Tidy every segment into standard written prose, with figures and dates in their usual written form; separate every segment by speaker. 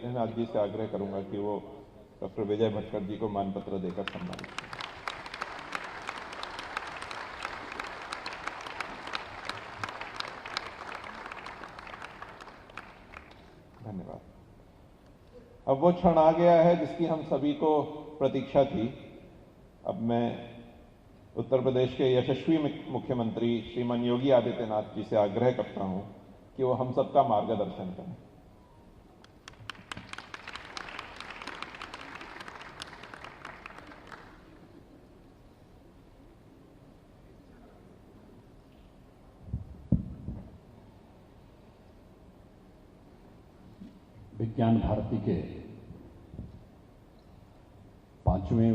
Speaker 1: आदित्यनाथ जी से आग्रह करूंगा कि वो डॉक्टर विजय भटकर जी को मानपत्र देकर सम्मानित करें। धन्यवाद। अब वो क्षण आ गया है जिसकी हम सभी को प्रतीक्षा थी। अब मैं उत्तर प्रदेश के यशस्वी मुख्यमंत्री श्रीमान योगी आदित्यनाथ जी से आग्रह करता हूं कि वो हम सबका मार्गदर्शन करें।
Speaker 2: विज्ञान भारती के 5वें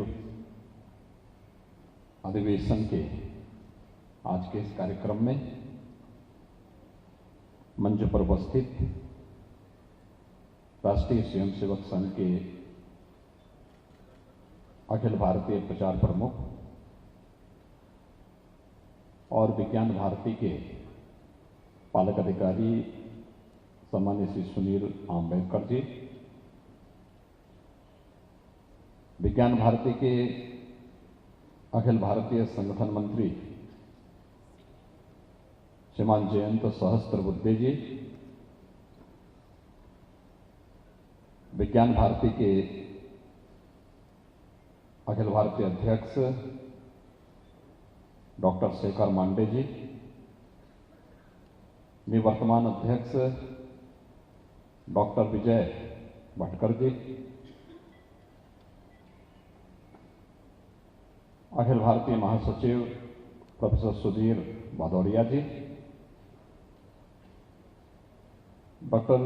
Speaker 2: अधिवेशन के आज के इस कार्यक्रम में मंच पर उपस्थित राष्ट्रीय स्वयंसेवक संघ के अखिल भारतीय प्रचार प्रमुख और विज्ञान भारती के पालक अधिकारी सम्मान्य श्री सुनील आम्बेडकर जी, विज्ञान भारती के अखिल भारतीय संगठन मंत्री श्रीमान जयंत सहस्त्रबुद्धे जी, विज्ञान भारती के अखिल भारतीय अध्यक्ष डॉक्टर शेखर मांडे जी, निवर्तमान अध्यक्ष डॉक्टर विजय भटकर जी, अखिल भारतीय महासचिव प्रोफेसर सुधीर भदौरिया जी, डॉक्टर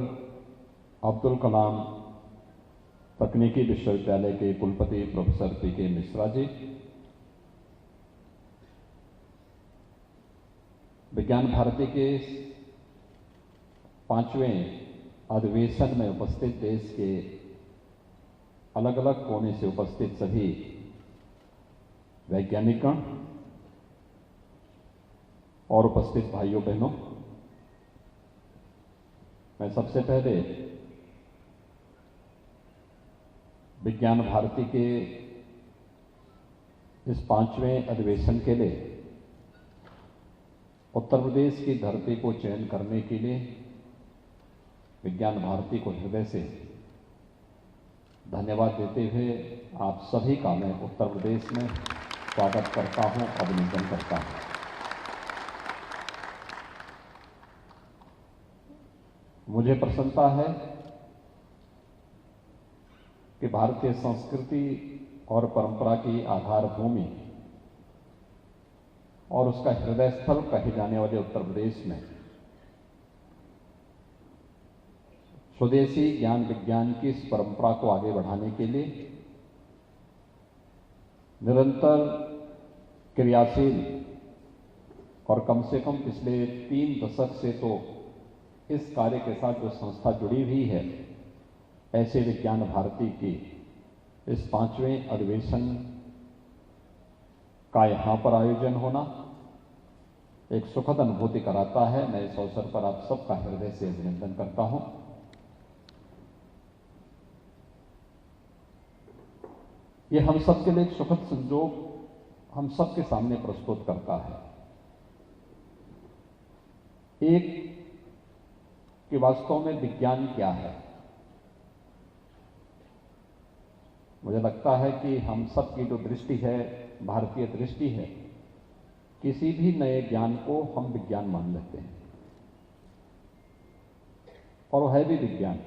Speaker 2: अब्दुल कलाम तकनीकी विश्वविद्यालय के कुलपति प्रोफेसर पी.के. मिश्रा जी, विज्ञान भारती के 5वें अधिवेशन में उपस्थित देश के अलग अलग कोने से उपस्थित सभी वैज्ञानिकों और उपस्थित भाइयों बहनों, मैं सबसे पहले विज्ञान भारती के इस 5वें अधिवेशन के लिए उत्तर प्रदेश की धरती को चयन करने के लिए विज्ञान भारती को हृदय से धन्यवाद देते हुए आप सभी का मैं उत्तर प्रदेश में स्वागत करता हूं, अभिनंदन करता हूं। मुझे प्रसन्नता है कि भारतीय संस्कृति और परंपरा की आधार भूमि और उसका हृदय स्थल कहे जाने वाले उत्तर प्रदेश में स्वदेशी ज्ञान विज्ञान की इस परंपरा को आगे बढ़ाने के लिए निरंतर क्रियाशील और कम से कम पिछले 3 दशक से तो इस कार्य के साथ जो संस्था जुड़ी हुई है, ऐसे विज्ञान भारती की इस 5वें अधिवेशन का यहां पर आयोजन होना एक सुखद अनुभूति कराता है। मैं इस अवसर पर आप सबका हृदय से अभिनंदन करता हूं। ये हम सबके लिए एक सुखद संजोग हम सबके सामने प्रस्तुत करता है, एक कि वास्तव में विज्ञान क्या है। मुझे लगता है कि हम सबकी जो दृष्टि है, भारतीय दृष्टि है, किसी भी नए ज्ञान को हम विज्ञान मान लेते हैं और वो है भी विज्ञान।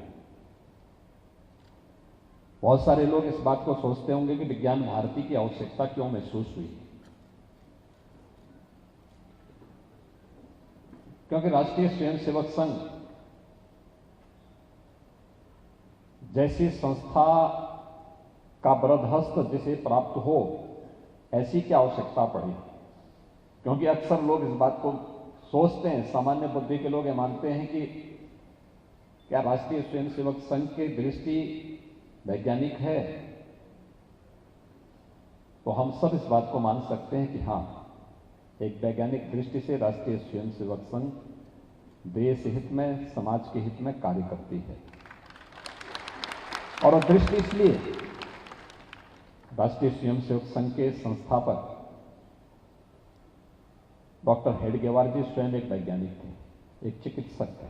Speaker 2: बहुत सारे लोग इस बात को सोचते होंगे कि विज्ञान भारती की आवश्यकता क्यों महसूस हुई, क्योंकि राष्ट्रीय स्वयंसेवक संघ जैसी संस्था का बृहदहस्त जिसे प्राप्त हो, ऐसी क्या आवश्यकता पड़ी। क्योंकि अक्सर लोग इस बात को सोचते हैं, सामान्य बुद्धि के लोग ये मानते हैं कि क्या राष्ट्रीय स्वयंसेवक संघ की दृष्टि वैज्ञानिक है, तो हम सब इस बात को मान सकते हैं कि हां, एक वैज्ञानिक दृष्टि से राष्ट्रीय स्वयंसेवक संघ देश हित में, समाज के हित में कार्य करती है। और दृष्टि इसलिए, राष्ट्रीय स्वयंसेवक संघ के संस्थापक डॉक्टर हेडगेवार जी स्वयं एक वैज्ञानिक थे, एक चिकित्सक थे।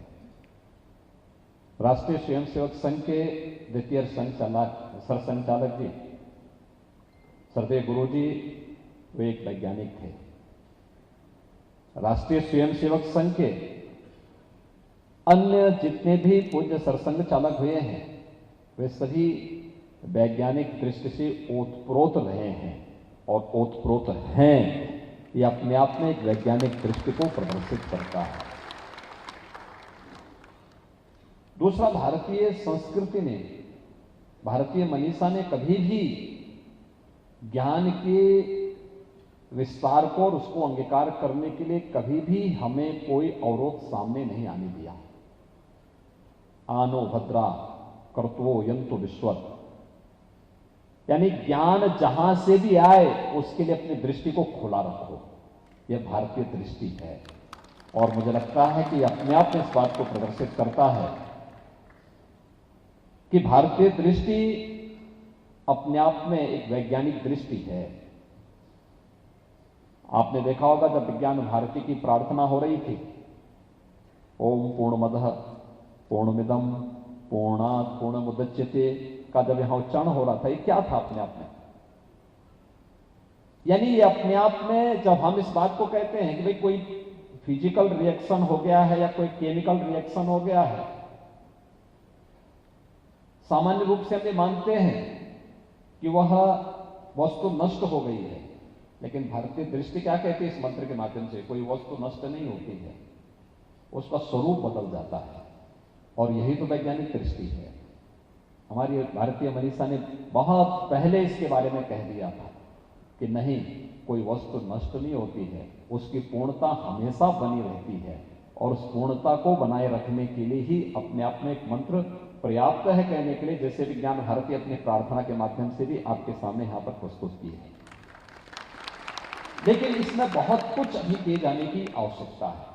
Speaker 2: राष्ट्रीय स्वयंसेवक संघ के द्वितीय सरसंचालक जी सरदेव गुरु जी, वे एक वैज्ञानिक थे। राष्ट्रीय स्वयंसेवक संघ के अन्य जितने भी पूज्य सरसंघ चालक हुए हैं, वे सभी वैज्ञानिक दृष्टि से ओतप्रोत रहे हैं और ओतप्रोत हैं। ये अपने आप में एक वैज्ञानिक दृष्टि को प्रदर्शित करता है। दूसरा, भारतीय संस्कृति ने, भारतीय मनीषा ने कभी भी ज्ञान के विस्तार को और उसको अंगीकार करने के लिए कभी भी हमें कोई अवरोध सामने नहीं आने दिया। आनो भद्रा कर्तवो यंतु विश्वत, यानी ज्ञान जहां से भी आए उसके लिए अपनी दृष्टि को खुला रखो, यह भारतीय दृष्टि है। और मुझे लगता है कि अपने आप में इस बात को प्रदर्शित करता है कि भारतीय दृष्टि अपने आप में एक वैज्ञानिक दृष्टि है। आपने देखा होगा जब विज्ञान भारती की प्रार्थना हो रही थी, ओम पूर्णमदः पूर्णमिदं पूर्णात् पूर्णमुदच्यते का जब यहां उच्चारण हो रहा था, ये क्या था अपने आप में? यानी ये अपने आप में जब हम इस बात को कहते हैं कि भाई कोई फिजिकल रिएक्शन हो गया है या कोई केमिकल रिएक्शन हो गया है, सामान्य रूप से हम ये मानते हैं कि वह वस्तु नष्ट हो गई है। लेकिन भारतीय दृष्टि क्या कहती है इस मंत्र के माध्यम से? कोई वस्तु नष्ट नहीं होती है, उसका स्वरूप बदल जाता है। और यही तो वैज्ञानिक दृष्टि है। हमारी भारतीय मनीषा ने बहुत पहले इसके बारे में कह दिया था कि नहीं, कोई वस्तु नष्ट नहीं होती है, उसकी पूर्णता हमेशा बनी रहती है। और उस पूर्णता को बनाए रखने के लिए ही अपने आप में एक मंत्र पर्याप्त है कहने के लिए, जैसे विज्ञान भारती अपनी प्रार्थना के माध्यम से भी आपके सामने यहां पर प्रस्तुत की है। लेकिन इसमें बहुत कुछ अभी किए जाने की आवश्यकता है।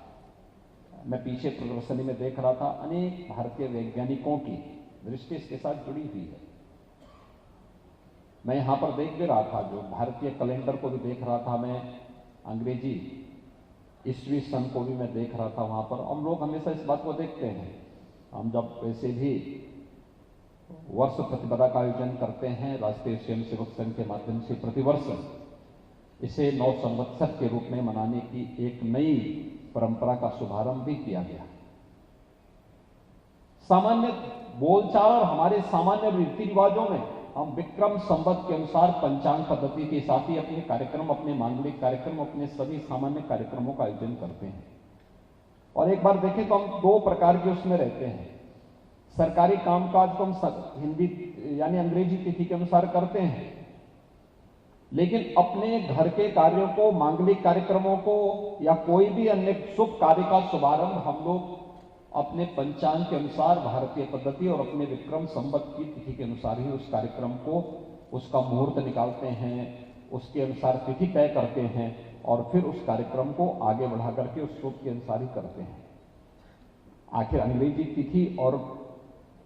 Speaker 2: मैं पीछे प्रदर्शनी में देख रहा था, अनेक भारतीय वैज्ञानिकों की दृष्टि इसके साथ जुड़ी हुई है। मैं यहां पर देख भी रहा था, जो भारतीय कैलेंडर को भी देख रहा था मैं, अंग्रेजी ईस्वी सन को भी मैं देख रहा था वहां पर। हम लोग हमेशा इस बात को देखते हैं, हम जब वैसे भी वर्ष प्रतिपदा का आयोजन करते हैं राष्ट्रीय स्वयंसेवक संघ के माध्यम से, प्रतिवर्ष इसे नव संवत्सर के रूप में मनाने की एक नई परंपरा का शुभारंभ भी किया गया। सामान्य बोलचाल और हमारे सामान्य रीति रिवाजों में हम विक्रम संवत के अनुसार पंचांग पद्धति के साथ ही अपने कार्यक्रम, अपने मांगलिक कार्यक्रम, अपने सभी सामान्य कार्यक्रमों का आयोजन करते हैं। और एक बार देखें तो हम दो प्रकार के उसमें रहते हैं। सरकारी कामकाज को हम हिंदी यानी अंग्रेजी तिथि के अनुसार करते हैं, लेकिन अपने घर के कार्यों को, मांगलिक कार्यक्रमों को या कोई भी अन्य शुभ कार्य का शुभारंभ हम लोग अपने पंचांग के अनुसार, भारतीय पद्धति और अपने विक्रम संवत की तिथि के अनुसार ही उस कार्यक्रम को, उसका मुहूर्त निकालते हैं, उसके अनुसार तिथि तय करते हैं और फिर उस कार्यक्रम को आगे बढ़ा करके उस शुभ के अनुसार ही करते हैं। आखिर अंग्रेजी तिथि और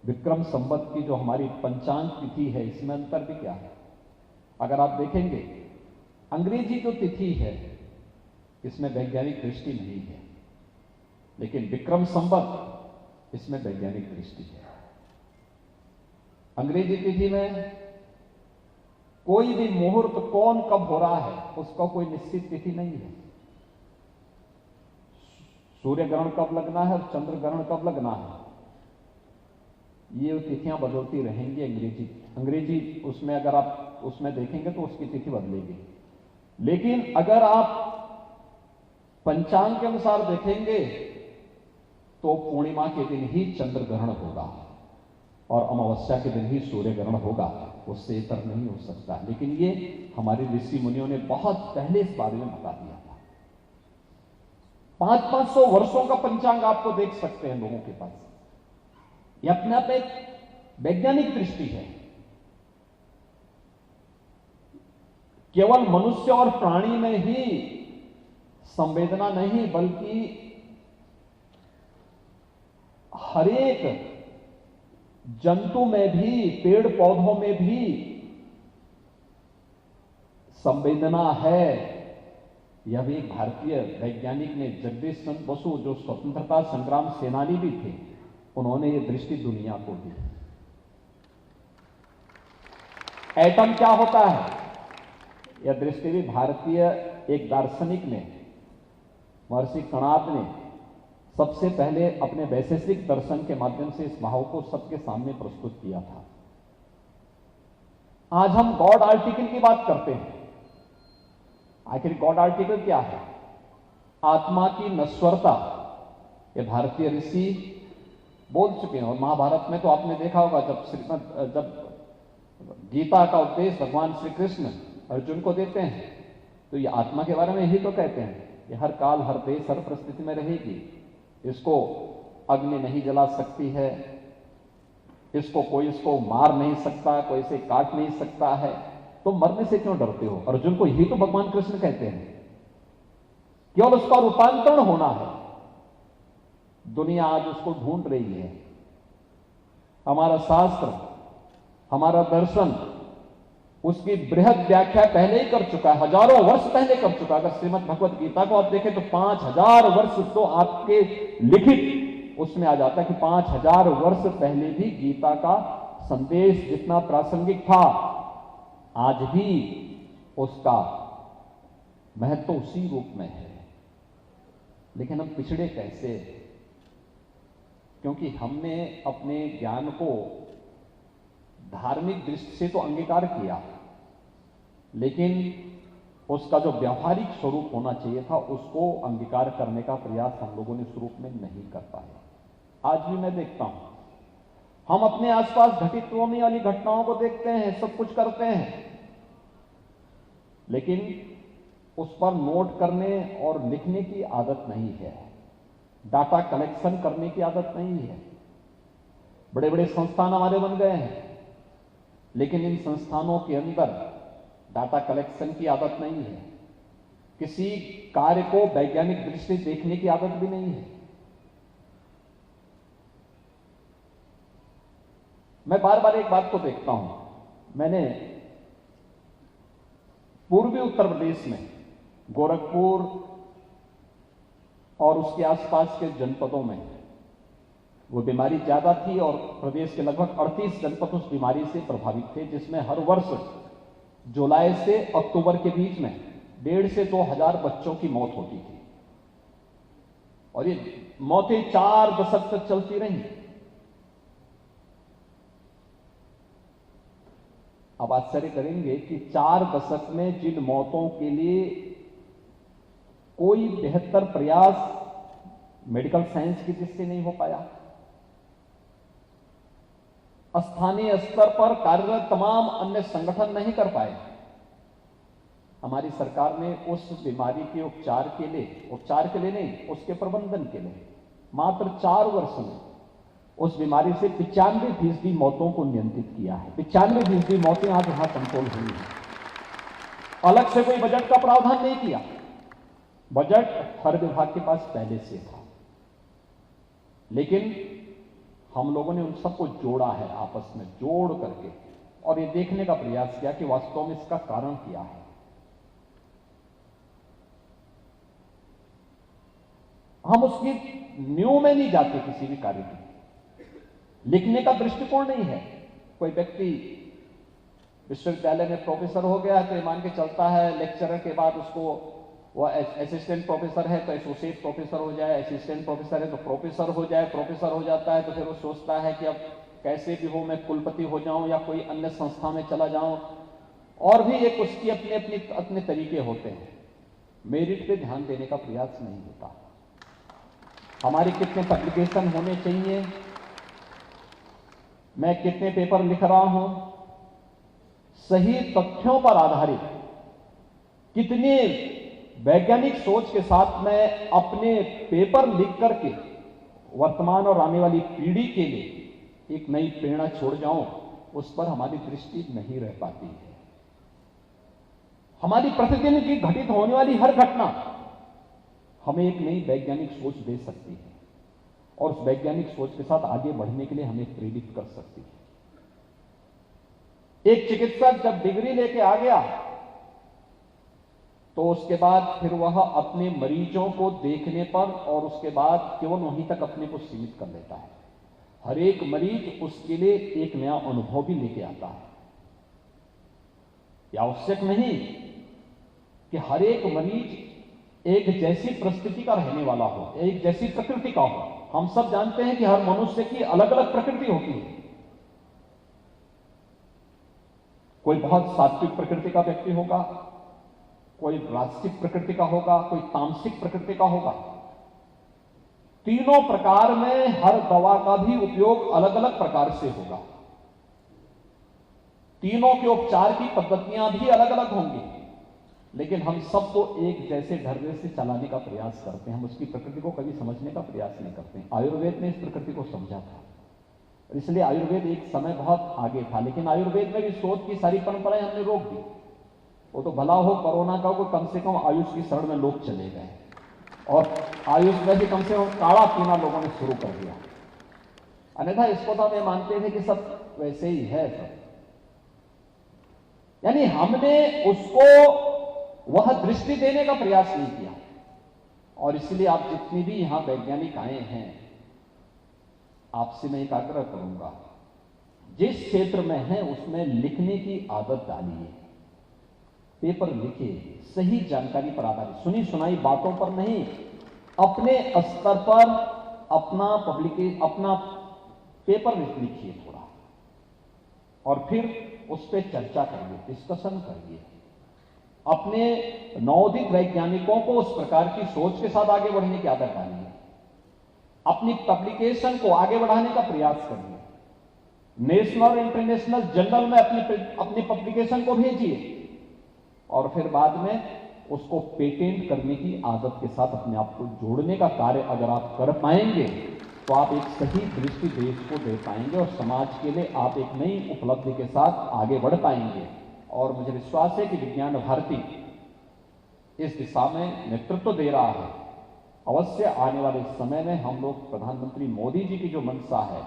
Speaker 2: विक्रम संवत की जो हमारी पंचांग तिथि है, इसमें अंतर भी क्या है? अगर आप देखेंगे, अंग्रेजी जो तिथि है इसमें वैज्ञानिक दृष्टि नहीं है, लेकिन विक्रम संवत इसमें वैज्ञानिक दृष्टि है। अंग्रेजी तिथि में कोई भी मुहूर्त कौन कब हो रहा है उसका कोई निश्चित तिथि नहीं है। सूर्य ग्रहण कब लगना है और चंद्र ग्रहण कब लगना है, ये तिथियां बदलती रहेंगी। अंग्रेजी उसमें अगर आप उसमें देखेंगे तो उसकी तिथि बदलेगी। लेकिन अगर आप पंचांग के अनुसार देखेंगे तो पूर्णिमा के दिन ही चंद्र ग्रहण होगा और अमावस्या के दिन ही सूर्य ग्रहण होगा, उससे इतर नहीं हो सकता। लेकिन ये हमारे ऋषि मुनियों ने बहुत पहले इस बारे में बता दिया था। 500-500 वर्षों का पंचांग आपको देख सकते हैं लोगों के पास। यह अपने आप एक वैज्ञानिक दृष्टि है। केवल मनुष्य और प्राणी में ही संवेदना नहीं, बल्कि हरेक जंतु में भी, पेड़ पौधों में भी संवेदना है। यह भी एक भारतीय वैज्ञानिक ने, जगदीश चंद्र बसु, जो स्वतंत्रता संग्राम सेनानी भी थे, उन्होंने यह दृष्टि दुनिया को दी। एटम क्या होता है, यह दृष्टि भी भारतीय एक दार्शनिक ने, महर्षि कणाद ने सबसे पहले अपने वैशेषिक दर्शन के माध्यम से इस भाव को सबके सामने प्रस्तुत किया था। आज हम गॉड आर्टिकल की बात करते हैं। आखिर गॉड आर्टिकल क्या है? आत्मा की नश्वरता। ये भारतीय ऋषि बोल चुके हैं, और महाभारत में तो आपने देखा होगा, जब गीता का उपदेश भगवान श्री कृष्ण अर्जुन को देते हैं तो ये आत्मा के बारे में ही तो कहते हैं, ये हर काल, हर देश, हर परिस्थिति में रहेगी। इसको अग्नि नहीं जला सकती है, कोई इसको मार नहीं सकता, कोई इसे काट नहीं सकता है, तो मरने से क्यों डरते हो? अर्जुन को यही तो भगवान कृष्ण कहते हैं। केवल उसका रूपांतरण होना है। दुनिया आज उसको ढूंढ रही है। हमारा शास्त्र, हमारा दर्शन उसकी बृहद व्याख्या पहले ही कर चुका है, हजारों वर्ष पहले कर चुका है। अगर श्रीमद् भगवत गीता को आप देखें तो 5000 वर्ष तो आपके लिखित उसमें आ जाता है कि 5000 वर्ष पहले भी गीता का संदेश जितना प्रासंगिक था, आज भी उसका महत्व उसी रूप में है। लेकिन हम पिछड़े कैसे? क्योंकि हमने अपने ज्ञान को धार्मिक दृष्टि से तो अंगीकार किया, लेकिन उसका जो व्यावहारिक स्वरूप होना चाहिए था उसको अंगीकार करने का प्रयास हम लोगों ने इस रूप में नहीं कर पाए। आज भी मैं देखता हूं, हम अपने आसपास घटित होने वाली घटनाओं को देखते हैं, सब कुछ करते हैं, लेकिन उस पर नोट करने और लिखने की आदत नहीं है, डाटा कलेक्शन करने की आदत नहीं है। बड़े बड़े संस्थान हमारे बन गए हैं, लेकिन इन संस्थानों के अंदर डाटा कलेक्शन की आदत नहीं है, किसी कार्य को वैज्ञानिक दृष्टि से देखने की आदत भी नहीं है। मैं बार बार एक बात को देखता हूं। मैंने पूर्वी उत्तर प्रदेश में गोरखपुर और उसके आसपास के जनपदों में वो बीमारी ज्यादा थी, और प्रदेश के लगभग 38 जनपद उस बीमारी से प्रभावित थे, जिसमें हर वर्ष जुलाई से अक्टूबर के बीच में 1,500 से 2,000 बच्चों की मौत होती थी, और ये मौतें 4 दशक तक चलती रही। अब आश्चर्य करेंगे कि 4 दशक में जिन मौतों के लिए कोई बेहतर प्रयास मेडिकल साइंस की दृष्टि से नहीं हो पाया, स्थानीय स्तर पर कार्यरत तमाम अन्य संगठन नहीं कर पाए। हमारी सरकार ने उस बीमारी के उपचार के लिए नहीं, उसके प्रबंधन के लिए मात्र 4 वर्ष में उस बीमारी से 95% मौतों को नियंत्रित किया है। 95% मौतें आज वहां कंट्रोल हुई हैं। अलग से कोई बजट का प्रावधान नहीं किया, बजट हर विभाग के पास पहले से था, लेकिन हम लोगों ने उन सबको जोड़ा है, आपस में जोड़ करके, और ये देखने का प्रयास किया कि वास्तव में इसका कारण क्या है। हम उसकी न्यू में नहीं जाते किसी भी कार्य की, लिखने का दृष्टिकोण नहीं है। कोई व्यक्ति विश्वविद्यालय में प्रोफेसर हो गया तो ये मान के चलता है लेक्चरर के बाद उसको, वो असिस्टेंट प्रोफेसर है तो एसोसिएट प्रोफेसर हो जाए, असिस्टेंट प्रोफेसर है तो प्रोफेसर हो जाए, प्रोफेसर हो जाता है तो फिर वो सोचता है कि अब कैसे भी हो मैं कुलपति हो जाऊं या कोई अन्य संस्था में चला जाऊं, और भी एक उसकी अपने तरीके होते हैं। मेरिट पे ध्यान देने का प्रयास नहीं होता। हमारे कितने पब्लिकेशन होने चाहिए, मैं कितने पेपर लिख रहा हूं, सही तथ्यों पर आधारित कितने वैज्ञानिक सोच के साथ मैं अपने पेपर लिख करके वर्तमान और आने वाली पीढ़ी के लिए एक नई प्रेरणा छोड़ जाऊं, उस पर हमारी दृष्टि नहीं रह पाती है। हमारी प्रतिदिन की घटित होने वाली हर घटना हमें एक नई वैज्ञानिक सोच दे सकती है। और उस वैज्ञानिक सोच के साथ आगे बढ़ने के लिए हमें प्रेरित कर सकती है। एक चिकित्सक जब डिग्री लेके आ गया तो उसके बाद फिर वह अपने मरीजों को देखने पर और उसके बाद केवल वहीं तक अपने को सीमित कर लेता है। हर एक मरीज उसके लिए एक नया अनुभव भी लेके आता है। यह आवश्यक नहीं कि हर एक मरीज एक जैसी परिस्थिति का रहने वाला हो, एक जैसी प्रकृति का हो। हम सब जानते हैं कि हर मनुष्य की अलग अलग प्रकृति होती है। कोई बहुत सात्विक प्रकृति का व्यक्ति होगा, कोई राजसिक प्रकृति का होगा, कोई तामसिक प्रकृति का होगा। तीनों प्रकार में हर दवा का भी उपयोग अलग अलग प्रकार से होगा। तीनों के उपचार की पद्धतियां भी अलग अलग होंगी, लेकिन हम सबको एक जैसे ढर्रे से चलाने का प्रयास करते हैं। हम उसकी प्रकृति को कभी समझने का प्रयास नहीं करते हैं। आयुर्वेद ने इस प्रकृति को समझा था, इसलिए आयुर्वेद एक समय बहुत आगे था। लेकिन आयुर्वेद में भी शोध की सारी परंपराएं हमने रोक दी। वो तो भला हो कोरोना का, वो कम से कम आयुष की शरण में लोग चले गए और आयुष में भी कम से कम काढ़ा पीना लोगों ने शुरू कर दिया। अन्यथा इसको तो हमें मानते थे कि सब वैसे ही है सब। यानी हमने उसको वह दृष्टि देने का प्रयास नहीं किया। और इसलिए आप जितनी भी यहां वैज्ञानिक आए हैं, आपसे मैं एक आग्रह करूंगा, जिस क्षेत्र में है उसमें लिखने की आदत डालिए। पेपर लिखिए, सही जानकारी पर आधारित, सुनी सुनाई बातों पर नहीं, अपने स्तर पर अपना पेपर लिखिए थोड़ा, और फिर उस पर चर्चा करिए, डिस्कशन करिए। अपने नवोदित वैज्ञानिकों को उस प्रकार की सोच के साथ आगे बढ़ने की आदत डालिए। अपनी पब्लिकेशन को आगे बढ़ाने का प्रयास करिए। नेशनल और इंटरनेशनल जर्नल में अपनी पब्लिकेशन को भेजिए और फिर बाद में उसको पेटेंट करने की आदत के साथ अपने आप को जोड़ने का कार्य अगर आप कर पाएंगे तो आप एक सही दृष्टि देश को दे पाएंगे और समाज के लिए आप एक नई उपलब्धि के साथ आगे बढ़ पाएंगे। और मुझे विश्वास है कि विज्ञान भारती इस दिशा में नेतृत्व दे रहा है। अवश्य आने वाले समय में हम लोग प्रधानमंत्री मोदी जी की जो मंशा है,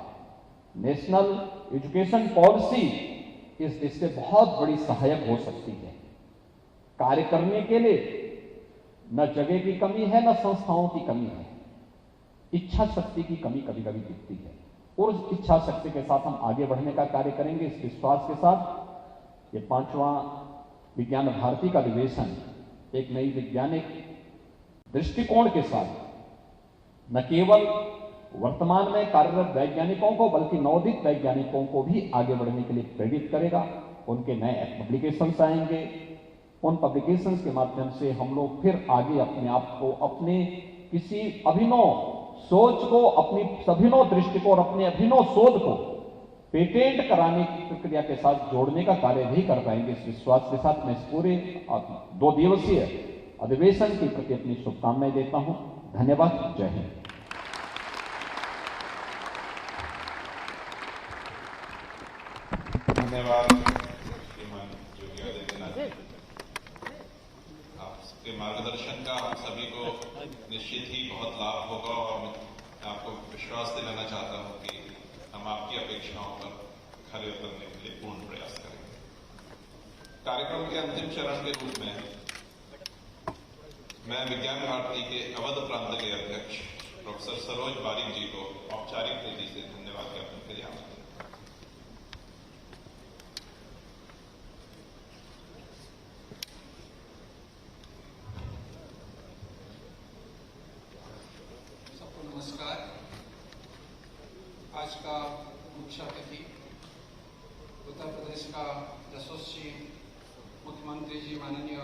Speaker 2: नेशनल एजुकेशन पॉलिसी, इस दिश से बहुत बड़ी सहायक हो सकती है। कार्य करने के लिए न जगह की कमी है, न संस्थाओं की कमी है। इच्छा शक्ति की कमी कभी कभी दिखती है और उस इच्छा शक्ति के साथ हम आगे बढ़ने का कार्य करेंगे। इस विश्वास के साथ ये 5वां विज्ञान भारती का अधिवेशन एक नई वैज्ञानिक दृष्टिकोण के साथ न केवल वर्तमान में कार्यरत वैज्ञानिकों को बल्कि नवोदित वैज्ञानिकों को भी आगे बढ़ने के लिए प्रेरित करेगा। उनके नए पब्लिकेशंस आएंगे, उन पब्लिकेशंस के माध्यम से हम लोग फिर आगे अपने आप को, अपने किसी अभिनव सोच को, अपनी अभिनव दृष्टि को और अपने अभिनव शोध को पेटेंट कराने की प्रक्रिया के साथ जोड़ने का कार्य भी कर पाएंगे। इस विश्वास के साथ मैं इस पूरे 2 दिवसीय अधिवेशन के प्रति अपनी शुभकामनाएं देता हूं। धन्यवाद। जय हिंद।
Speaker 1: धन्यवाद श्रीमान योगी आदित्यनाथ जी। आपके मार्गदर्शन का हम सभी को निश्चित ही बहुत लाभ होगा और मैं आपको विश्वास दिलाना चाहता हूं कि हम आपकी अपेक्षाओं पर खरे उतरने के लिए पूर्ण प्रयास करेंगे। कार्यक्रम के अंतिम चरण के रूप में मैं विज्ञान भारती के अवध प्रांत के अध्यक्ष प्रोफेसर सरोज बारिक जी को औपचारिक रीति से धन्यवाद ज्ञापन के लिए आमंत्रित।
Speaker 3: नमस्कार। आज का मुख्य अतिथि उत्तर प्रदेश का यशस्वी मुख्यमंत्री जी माननीय